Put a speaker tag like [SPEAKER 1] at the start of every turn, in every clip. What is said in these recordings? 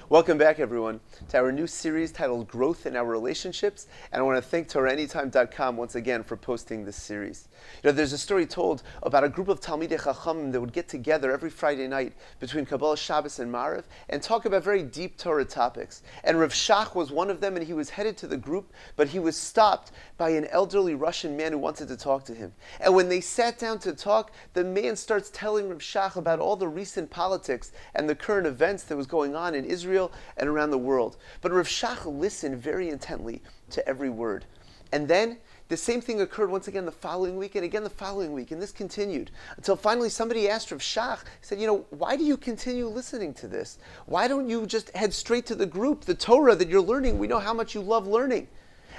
[SPEAKER 1] Welcome back, everyone, to our new series titled Growth in Our Relationships. And I want to thank TorahAnytime.com once again for posting this series. There's a story told about a group of Talmidei Chachamim that would get together every Friday night between Kabbalah, Shabbos, and Maariv and talk about very deep Torah topics. And Rav Shach was one of them, and he was headed to the group, but he was stopped by an elderly Russian man who wanted to talk to him. And when they sat down to talk, the man starts telling Rav Shach about all the recent politics and the current events that was going on in Israel and around the world. But Rav Shach listened very intently to every word. And then the same thing occurred once again the following week, and again the following week, and this continued until finally somebody asked Rav Shach, said, why do you continue listening to this? Why don't you just head straight to the group, the Torah that you're learning? We know how much you love learning.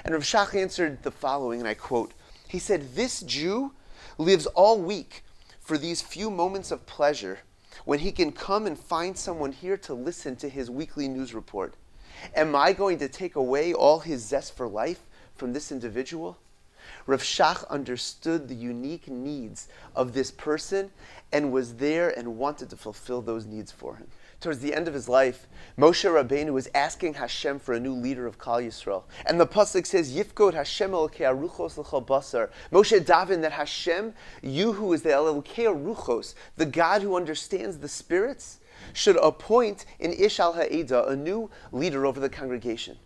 [SPEAKER 1] And Rav Shach answered the following, and I quote, he said, "This Jew lives all week for these few moments of pleasure when he can come and find someone here to listen to his weekly news report. Am I going to take away all his zest for life from this individual?" Rav Shach understood the unique needs of this person and was there and wanted to fulfill those needs for him. Towards the end of his life, Moshe Rabbeinu was asking Hashem for a new leader of Klal Yisrael. And the pasuk says, Yifkod Hashem Elokei Aruchos L'chol Basar. Moshe davened that Hashem, you who is the Elokei Aruchos, the God who understands the spirits, should appoint an Ish al Ha'eda, a new leader over the congregation.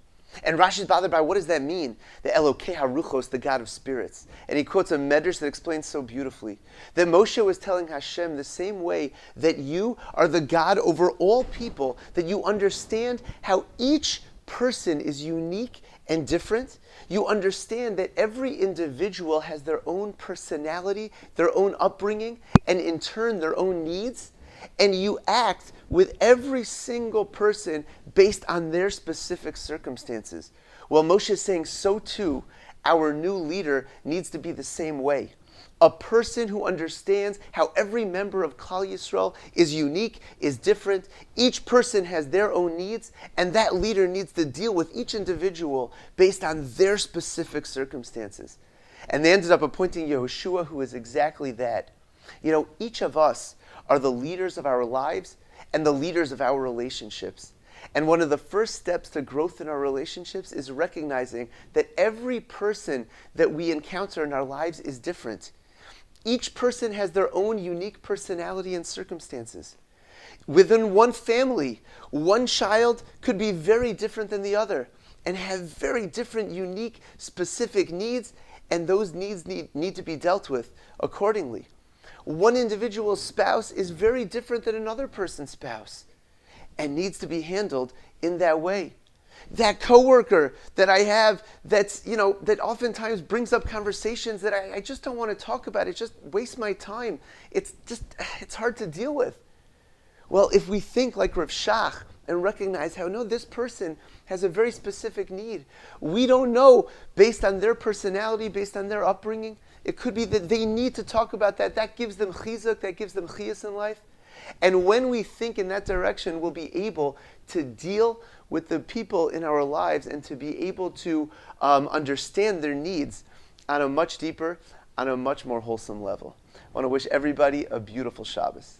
[SPEAKER 1] And Rashi's bothered by, what does that mean? The Elokei Haruchos, the God of spirits. And he quotes a medrash that explains so beautifully that Moshe was telling Hashem the same way that you are the God over all people, that you understand how each person is unique and different. You understand that every individual has their own personality, their own upbringing, and in turn their own needs. And you act with every single person based on their specific circumstances. Well, Moshe is saying so too, our new leader needs to be the same way. A person who understands how every member of Klal Yisrael is unique, is different. Each person has their own needs, and that leader needs to deal with each individual based on their specific circumstances. And they ended up appointing Yehoshua, who is exactly that. Each of us are the leaders of our lives and the leaders of our relationships. And one of the first steps to growth in our relationships is recognizing that every person that we encounter in our lives is different. Each person has their own unique personality and circumstances. Within one family, one child could be very different than the other and have very different, unique, specific needs, and those needs need to be dealt with accordingly. One individual's spouse is very different than another person's spouse and needs to be handled in that way. That coworker that I have that oftentimes brings up conversations that I just don't want to talk about. It just wastes my time. It's hard to deal with. Well, if we think like Rav Shach and recognize how, no, this person has a very specific need. We don't know, based on their personality, based on their upbringing, it could be that they need to talk about that. That gives them chizuk, that gives them chiyas in life. And when we think in that direction, we'll be able to deal with the people in our lives and to be able to understand their needs on a much deeper, on a much more wholesome level. I want to wish everybody a beautiful Shabbos.